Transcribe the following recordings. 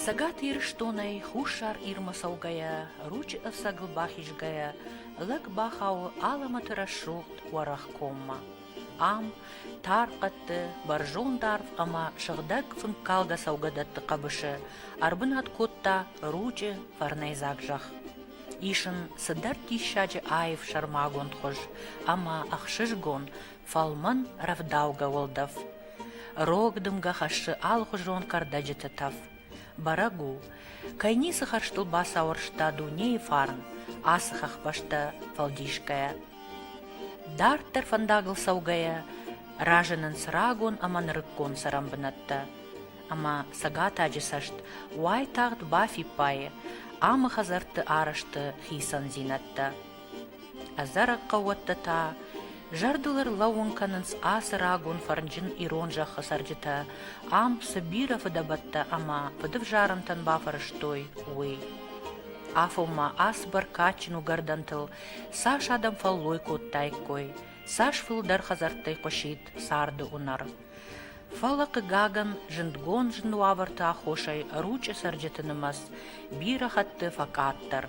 Сагат ирштонай хушар ирма саугая, руч сагл бахишгая, лак бахау аламатыра шухт варах комма. Ам тарқатты баржон дарф ама шығдаг фынкалга саугадатты қабышы, арбынат котта ручы фарнайзак жах. Ишын сыдар тишаджы айв шармагон тхож, ама ахшышгон фалман равдауга волдав. Рогдымга хашы алхужон кардаджыты тав. Барагу, кайни сахарштыл баса оршта дуне фарн, асахах башта фалдишкая. Дартер фандагл саугая, ражынын сырагон аман рыккон сарамбынатта. Ама сагата аджысашт, уай тағд бафи пайы, ама хазарты арашты хисан зинатта. Азара қауатта та, жардылар лауынканынс асырагон фарнжын ирон жақы сарджыта, ам сабира фыдабатта ама фыдыв жарымтан бафарыштой уй. Афома ас баркачину гардантыл, саш адам фаллой коттай кой, саш фылдар хазартай қошит сарды унар. Фалақы гаган жындгон жындуаварты ахошай ручы сарджытынымас, бира хатты факаттар.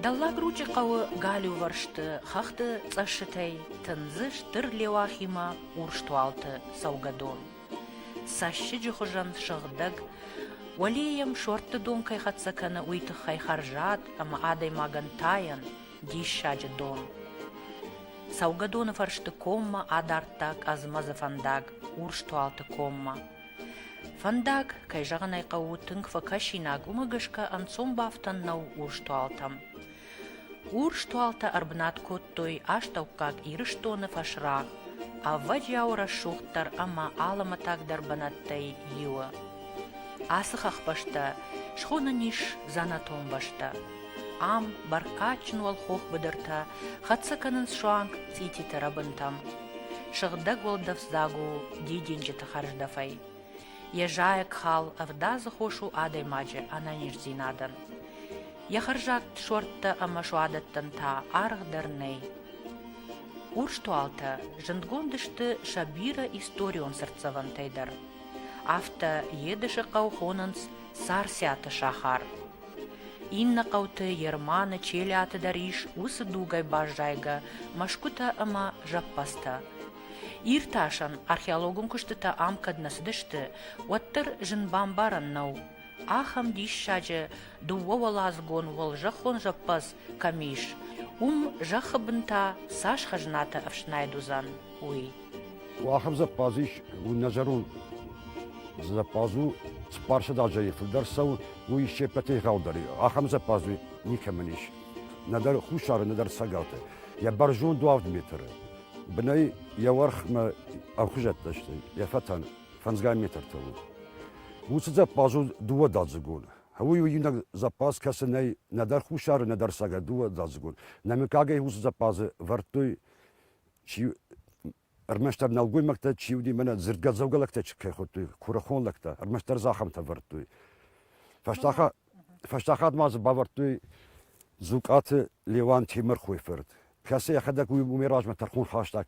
Даллаг ручы қауы галю варшты, хақты цашытай, тынзыш тырлеуахима урштуалты саугадон. Сашы жухыжан шығдаг, валеям шорты дон кайхатсаканы уйтық хайхаржат, ама адай маган таян, дишаджы дон. Саугадоны фаршты комма адартак азмазы фандаг, урштуалты комма. Фандаг кайжағын айқау тыңкфа кашинаг умыгышка анцом бафтан нау урштуалтам. Урштуалта арбнат коттой аштауккак ирыштоны фашраг, а ваджаура шухтар ама аламатак дарбанаттай юа. Асыхах башта, шхона ниш занатон башта. Ам баркачин валхох быдырта, хатсаканын шуанг цититі рабынтам. Шығдаг волдав загу диденжі тахарждафай. Ежаяк хал авдазы хошу адай маджы ананиш зинадан. Яхаржак шортта ама шуадаттан та арғдарнай. Урштуалта жындгондышты шабира историон сырцаван тайдар. Афта едыші қаухонынс сарсяты шахар. Инна қауты ерманы челяты дариш усы дугай бажайга машкута ама жаппаста. Ирташан археологун күштіта амкаднасы дышты, уаттыр жынбамбаран нау. Ахам дишшаджы дуовалазгон вол жахон жаппас камиш. Жахыбынта саш хажната авшнайдузан уй. Ахам запазиш у назарун запазу спарша даджай филдарсау уй щепете гаудари. Ахам запазу никаманиш. Надар хушар надар сагаты. Я баржун 2 метр. Бнай я варх ма авхужат дашты. Я фатан фанзгай метр таву. Усы запазу 2 дадзгун. Хауй уйна запаз касынай надар хушар надар сага 2 дадзгун. Намикагай усы запазы вартой чи Армаштар налгуймакта чиуди мана зыргазаугалакта чикхоты курахонлакта армаштар захамта вартуй. Фаштахат маз бавартуй зукаты Леван Тимир хуйферд. Касе яхадак умираж матархун хаштак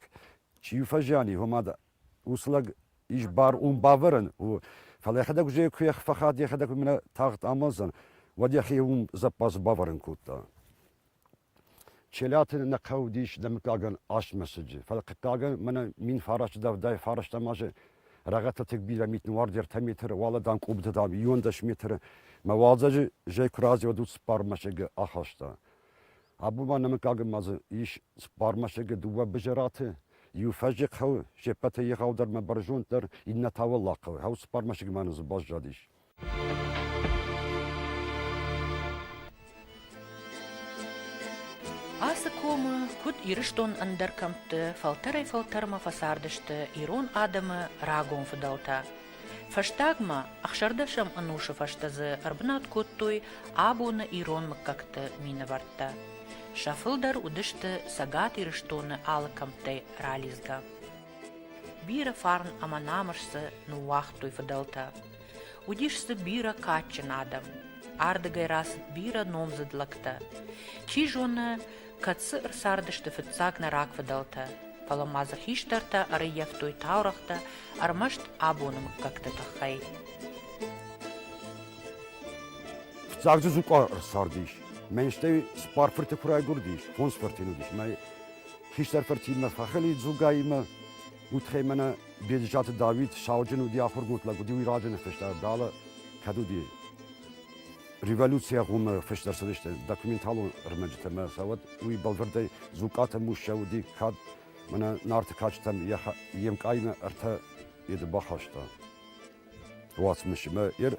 чиу фажани хомада услаг иш бар баварен у фалахадак же куях фахад яхадак мана тагт амазан вадяхи запас баварен кута. Çelatın ne kavdiş demikagan aş mesajı. Falakagan mana min faraş davday faraş tamajı. Ragata tekbira mitn var der tameter valadan kubda da yondaş meter. Mavazacı je kurazi odut sparmaşıgı ahasta. Abu man demikagan mazı iş sparmaşıgı duva bejeratı. Yufajı kav şepete yağdar ma barjontar inna tavallah kav. Hav sparmaşıgı manızı bajjadiş. Асы комы күт ирыштон андыркамты, фалтарма фасардышты, ирон адамы рагон фыдалта. Фаштагма ахшардашам анушы фаштазы арбнат коттой абуны ирон мыккакты мины вартта. Шафылдар удышты сагат ирыштоны алыкамтай рализга. Бира фарн аманамышсы нуахтой фыдалта. Удишсы бира качын адам. Ардыгай рас бира номзыдлакта. Чижоны катсы ырсардышты фыцак на рак выдалта. Паламазах иштарта ары яфтой таурахта армашт абуным как-то тахай. sagzı zuqa sardiş. Men işte spar fırtı kuray gurdiş. Fons fırtını diş. Men hiçler fırtıyma fakhali zugayma. Utxemana bejat David şavcın udi ahur gutla gudi iracını feşler dala kadudi. Revolüsiya gum feşler sadişte dokumental rmecteme savat uy balverde zuqata muşavdi kad mana nart kaçtam yem kayma arta yedi baxaşta. Vasmışma yer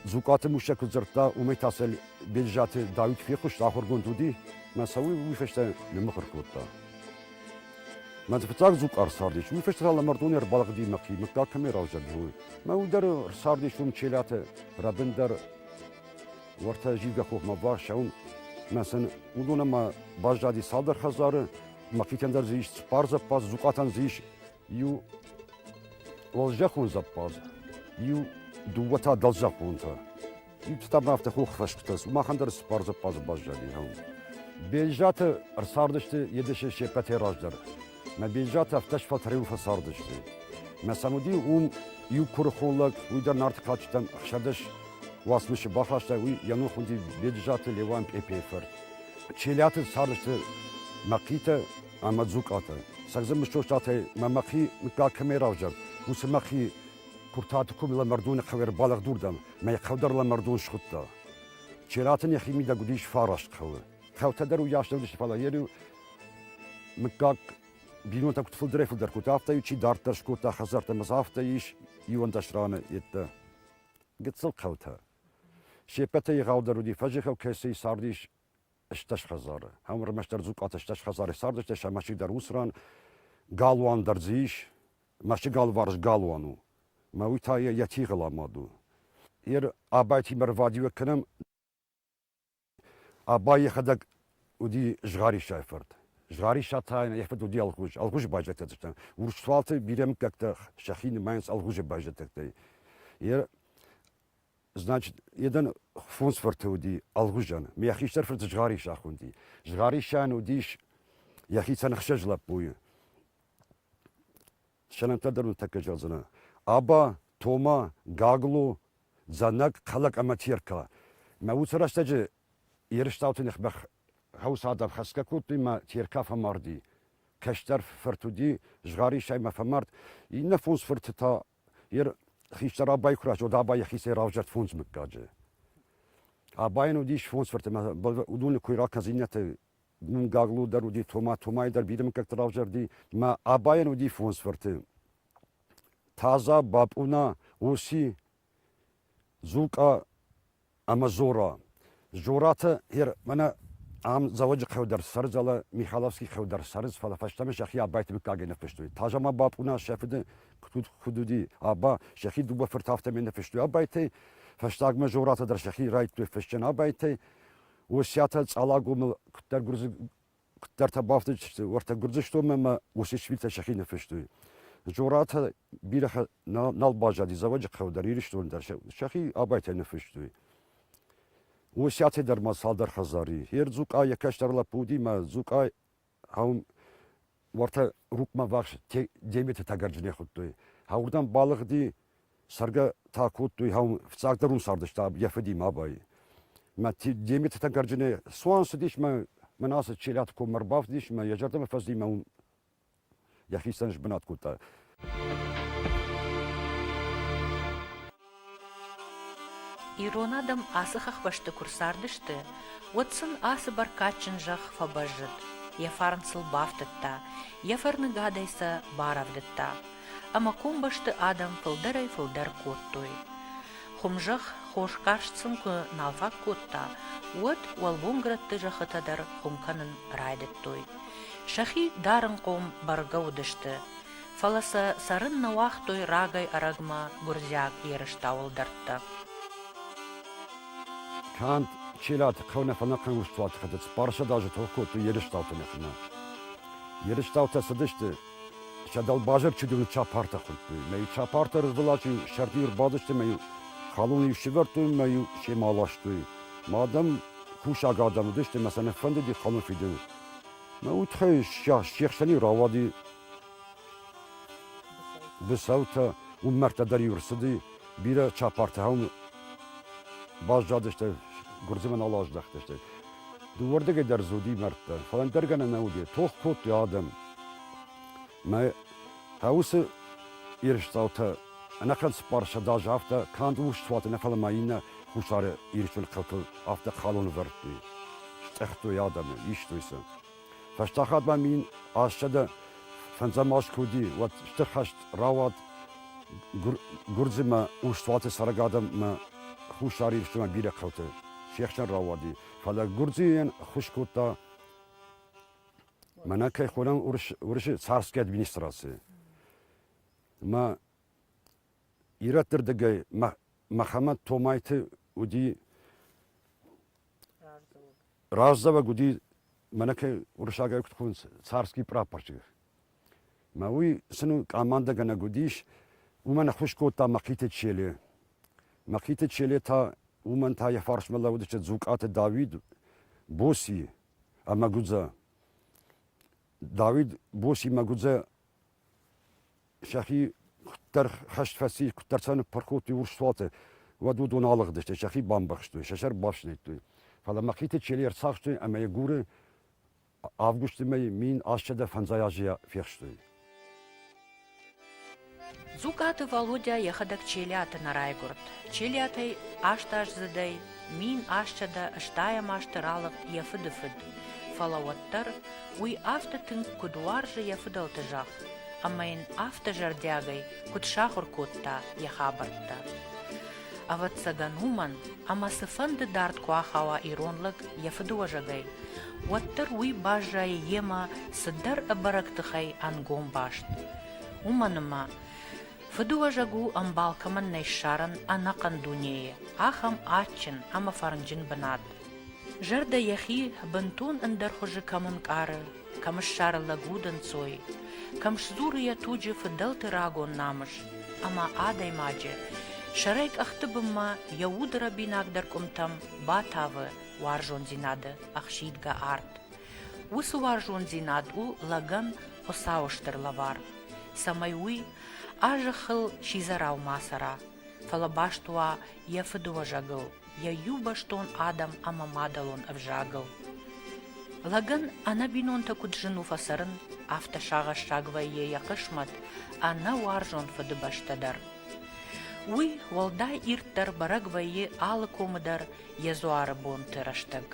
zuqata muşak zırta umetasel bejat David fikuş ahur gundudi masawi uy feşler nemqır kutta. ما تفتح زوق أرصاديش ويفشتر على مردونير بالغ دي مقي مقدار كميرا وجدوي ما ودر أرصاديش ومشيلات رابندر ورتا جيجا خوف ما باش شون مثلا ودونا ما باجادي صادر خزار مقي كندر زيش سبار زباز زوقاتان زيش يو والجاخون زباز يو دوتا دلجاخون تا يو تتابع افتخوخ فشكتس وما خندر سبار زباز باجادي هون بيجات أرصاديش يدش شيبتي راجدر ما بيجات افتش فترة وفصاردشتي ما سمودي يكور خولك ويدر نارت قاچتم خشدش واسمش باخاشتا وي يانو خوندي بيجات ليوان ايبيفر چيلات ساردشتي مقيتا اما زوقاتا سغزم مشوشتا ما مقي مقا كاميرا وجر وسمقي كورتاتكم لا مردون خير بالغ دوردم ما يقدر لا مردون شخطا چيلاتن يخيمي دا قديش فارش خو تدرو ياشدش فلا يرو مقا بينو تاكت فلدري فلدر كنت عفتا يوشي دارتش كنت خزرت مزافتا يش يوان دشرانه يتا قد سلق خوتها شيبتا يغاودر ودي فجخ وكيسي سارديش اشتش خزاره هم رمشتر زوقات اشتش خزاره ساردش تش ماشي در وسران قالوان درزيش ماشي قالوارش قالوانو ما ويتا يتيغلا مادو ير ابايتي مرفادي وكنم اباي خدك ودي جغاري شايفرد جاري شاتاين يحفظوا دي الغوج باجت تشتن ورشوالت بيرم كاكتا شاخين ماينس الغوج باجت تكتي ير значит يدن فونس فرتودي الغوجان ما يخيشتر فرت جاري شاخوندي جاري شان وديش يخي سنخشج لبوي شنن تدرون تكجازنا ابا توما غاغلو زنك خلق اماتيركا ما وصراشتج يرشتاوتن يخبخ هوس هذا الخسكة كنت ما تيركاف ماردي كشتر فرتودي جغاري شيء ما فمرد ينفوز فرتتا ير خيشتر أباي كراش ودا أباي خيسي راوجت فونز مكاجة أباي نوديش فونز فرت ما ودون كويرا كزينة من قاغلو در ودي توما در بيدم كتر راوجر دي ما أباي نودي فونز فرت تازا بابونا وسي زوكا أما زورات هير منا عم زواج خودر سرز على ميخالوفسكي خودر سرز فلا فشتمش أخي أبايت بكاجي نفشتوي تاجا ما بابونا شافد خدودي أبا شخي دوبا فرتافت من نفشتوي أبايتي فشتاق مجورات در شخي رايت فشتن أبايتي وسياتا علاقو كتر جرز كتر تبافتج ورت جرزشتو ما وسيشفيلتا شخي نفشتوي جورات بيرخ نال باجادي زواج خودر يرشتون در شخي أبايت نفشتوي وسياتي در ما صادر خزاري هير زوقا يكشتر لبودي ما زوقا هم ورتا روك ما واخش ديمت تاگرجني خدوي هاوردان بالغ دي سرگا تاكوتوي هم فساقدرون ساردش تاب يفدي ما باي ما ديمت تاگرجني سوان سديش ما مناس تشيلات كو مرباف ديش ما يجردم فزدي ما يخيسنش بنات كوتا Иронадам асыхах башты курсардышты, отсын асы бар качын жах фабажыд, яфарнсыл бафтытта, яфарны гадайса баравдытта, ама кум башты адам фылдар коттой. Хумжах хош кашцын ку налфак котта, от уалбунгратты жахытадар хумканын райдыттой. Шахи дарын ком баргаудышты, фаласа сарын навахтой рагай арагма гурзяк ерыштауылдартты. كانت شيلات كونه فنقن وشتوات خدت بارشا داجة توكوت يرشتاوت نخنا يرشتاوت سدشت شدال باجر چدون چاپارتا خلت مي چاپارتا رزبلاچي شرطير بادشت مي خالون يشورت مي شمالاشت مادام خوش آگادم دشت مثلا فند دي خالون فيدو ما وتخي شيخ شني راودي بسوتا ومرتا دري ورسدي بيرا چاپارتا هم bazıcadı işte Gürcümen alajdak işte. Duvarda gider zudi mertte. Falan dergene ne oluyor? Toh kot ya adam. Me havası iriştavta. Ana kan sparsha da hafta kan duş suatı ne falan mayına huşarı iriştül kaltı hafta kalonu verdi. İşte ya adam işteyse. Verstaat man min aşağıda fenzamaş kudi ve işte haşt ravat Gürcüme uçtuatı sarıgadım mı huşarı iriştüme bire kaltı. Şeyhşen ravadi. Fala Gürcüyen huşkutta مناكي خولان ورش سارسكي ادمنستراسي ما يراتر دغاي محمد تومايتي ودي رازدا ودي مناكي ورشاغا يكتخون سارسكي برابارشي ما وي سنو كاماندا غنا غوديش ومن خوشكوتا مخيت تشيلي تا ومن تا يفارش ملا ودش زوقات داوود بوسي اما غوزا David bosi magudze şahi kuttar haşt fasi kuttar sanı parkoti ursuatı ve du donalıqdı işte şahi bambaxtı şaşar başlaydı falan makite çeliyer saçtı ama yegure avgust min aşçada fanzayajya fiyxtı. Зукаты Володя ехадак челяты на райгурт. Челятай ашташ задай, мин ашчада аштаям аштыралык яфыды-фыд. Фалаваттар уй афтатын кудуаржы яфыдалты жақ. Амайын афты жардягай куд шахур котта яхабартта. Ават сагануман, ама сыфанды дарт куахава иронлык яфыдуажагай. Ваттар уй бажай ема сыдар абарактыхай ангом башт. Уманыма Фыдуажагу амбалкаман найшаран анакан дунее, ахам ачын ама фарнджин банат. Жарда яхи бантун андар хожи каман кары, камыш шара лагудан цой, камш зурия туджи фыдалты рагон намыш, ама адай маджи, шарайк ахтыбымма яудара бинагдар кумтам батавы варжон зинады ахшидга арт. Усу варжон зинад у лаган осауштыр лавар. Самайуй ажахыл шизарау масара, фалабаштуа яфыдуажагыл, я юбаштон адам амамадалон авжагыл. Лаган ана бинонта куджину фасарын, афта шага шагвайе якышмат, ана варжон фыдыбаштадар. Уй волдай ирттар барагвайе алы комыдар язуары бон тыраштаг.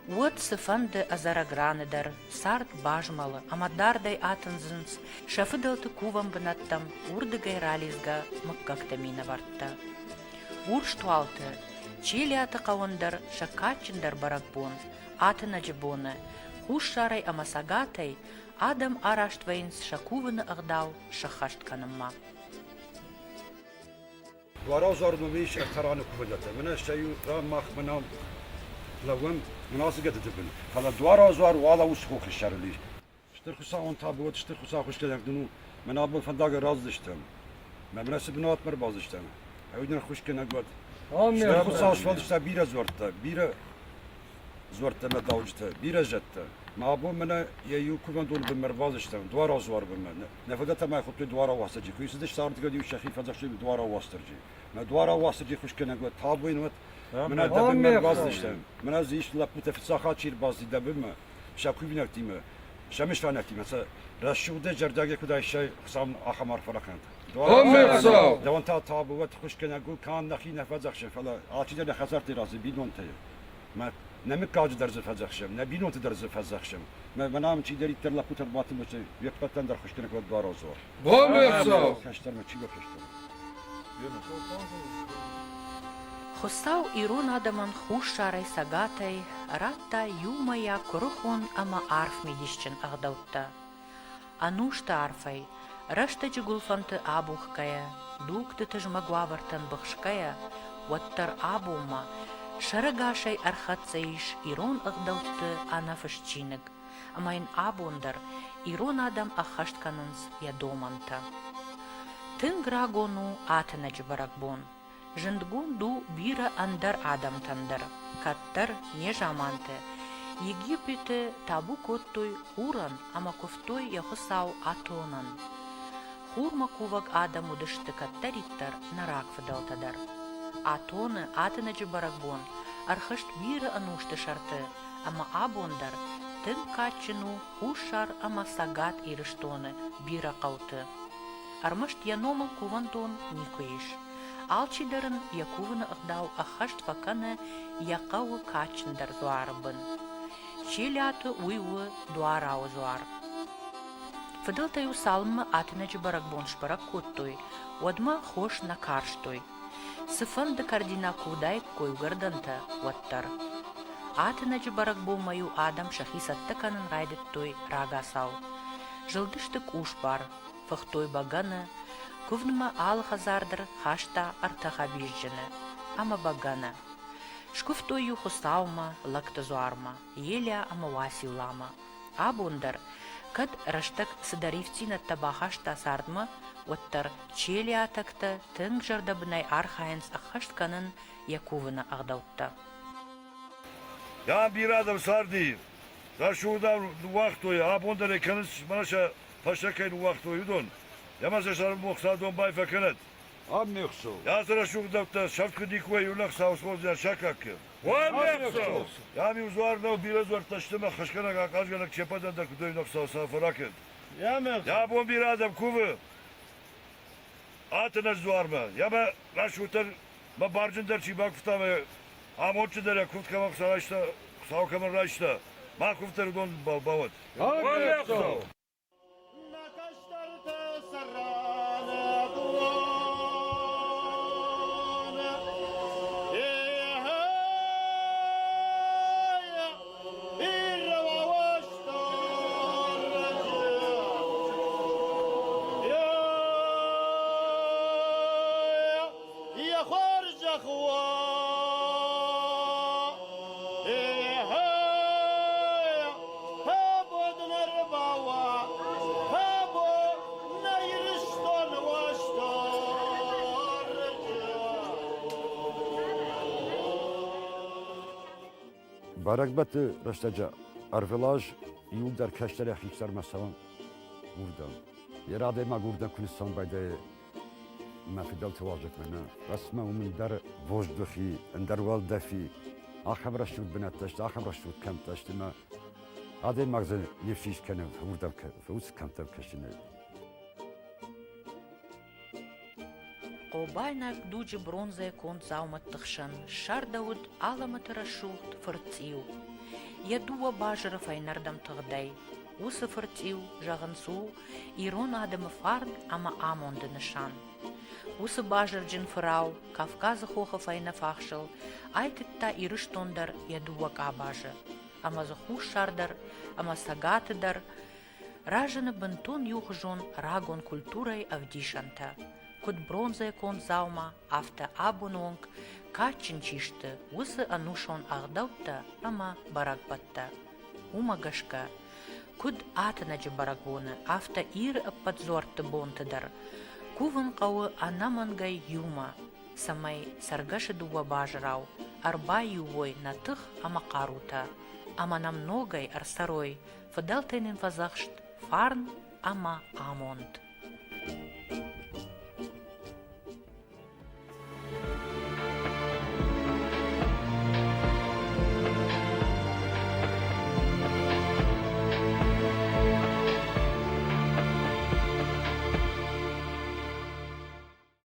Вот сыфанды азараграныдар, сарт бажмалы, амадардай атынзынс, шафыдалты кувам бынаттам, урдыгай рализга мыккактамина вартта. Урштуалты, чели аты қауындар, шакачындар баракбон, атын ажыбоны, хуш шарай амасагатай, адам араштвайынс шакувыны ағдал шахаштканымма. Varazarımı bir iş ektaranı kuvvete. Mene şeyi ramak menam لون مناسب قد تبن فلا دوارا زوار ولا وسخو خشرلي اشتر خصا اون تابوت اشتر خصا خوش كده دنو من ابو فندق راز دشتم ما مناسب نوت مر باز دشتم هودن خوش كنا قد اشتر خصا شوال دشتا بيرا زورتا بيرا زورتا ما داوجتا بيرا جتا ما ابو منا يو كوفن دول بمر باز دشتم دوارا زوار بمن نفدت ما خطي دوارا واسجي كويس دش صارت قد يو شخي فدش دوارا واسترجي ما دوارا واسترجي خوش كنا قد تابوين وت من هذا من باز داشتم من از ایش لپوت فساخات چیر باز دیده بیم شکوی نکتیم شمش فنکتیم مثلا رشوده جرداگه کدای شی خسام آخمار فرقند دوان تا تابوت خوش کنه گو کان نخی نفذخشم فلا آتیده نخزر ترازی بیلون تیه من نمی کاج درز فزخشم نه بیلون درز فزخشم من هم چی داری تر لپوت باطن باشه یک پتن در خوش کنه کود بارازور کشتر من چی بکشتم Хостау ирон адаман хуш шарай сагатай, ратта юмая курухон ама арф медищен ағдаутта. Анушта арфай, рашта джигулфанты абухкая, дукты тыжмагвавартан бахшкая, ваттар абума, шарагашай архатсаиш ирон ағдаутты анафышчиныг, амайн абундар ирон адам ахаштканынс ядоманта. Тын грагону атынаджы баракбон. Жындгунду бира андар адам тандар, каттар не жаманты. Египеты табу коттой хуран, ама кофтой яхысау атонан. Хурма кувак адам удышты каттариттар нарак фыдалтадар. Атоны атынычы баракбон, архышт биры анушты шарты, ама абондар тын качыну хушар ама сагат ирыштоны бира кауты. Армышт яномыл кувантон никоиш. Алчидарын якувыны агдау ахашт ваканы якавы качындар зуарыбын. Челяты уйвы дуарау зуар. Фыдылтаю салмы атынычы баракбон шпарак куттой, одма хош на карштой. Сыфынды кардина кудай койгырдынты оттар. Атынычы барак болмаю адам шахисатты канын гайдыттой рага сау. Жылдыштык уш бар, фыхтой баганы, кувныма ал хазардыр хашта артаха бижжыны. Ама баганы. Шкуфтой юху саума, лакты зуарма, еля ама васи улама. Абундар, кад раштык сыдаривцина табахашта сардмы, оттар чели атакты тынг жардабынай архайынс ахашт канын якувыны ағдаутта. Я bir adam sardı. Da şurada vakti abonda rekanız bana taşakayın vakti uyudun. Yamasa şarım boksa don bay fakanet. Am mekso. Ya sıra şurada da şafkı dikwe yulak savsmoz ya şakak. Var mekso. Ya mi uzvar da biraz var taştıma kaşkana kazganak çepadan da kudoynak savsa faraket. Ya mekso. Ya bu bir adam kuvu. Atına zuar mı? Ya ben raşutar ma barcındar çibak futama. Amoçu dere kufkamak savaşta savkaman raşta. Ma kuftarı don bavat. Var mekso. Barakbatı rastaca arvelaj yıl der keştere hiçler masavan buradan. Yerade ma buradan Kürdistan bayda ما فدال تواجد منا رسمه ومن در وجدخي اندر والدفي آخر رشود بنتشت آخر رشود كم تشت ما هذا مغزى نفسيش كان وردم فوز كم تبكشني Обайнак дуджи бронзая кон заумат тахшан, шар дауд аламат рашут фыртиу. Ядуа бажыра файнардам тағдай. Усы фыртиу, жағынсу, ирон адымы фарн, ама амонды нышан. Усы бажыр джин фырау, Кавказы хоха файна фахшыл, айтытта ирыштондар ядуа кабажы. Ама захуш шардар, ама сагатыдар, ражыны бынтон юхжон рагон культурай авдишанта. Куд бронзая кон заума, авта абунонг, качын чишты, усы анушон ағдаутта, ама баракбатта. Умагашка, куд атынаджы барагоны, авта ир аппадзорты бонтыдар, кувын қауы анамангай юма, самай саргашы дуа бажырау, арба ювой на тых ама қарута, ама намногай арсарой, фадалтайнын фазахшт, фарн ама амонд.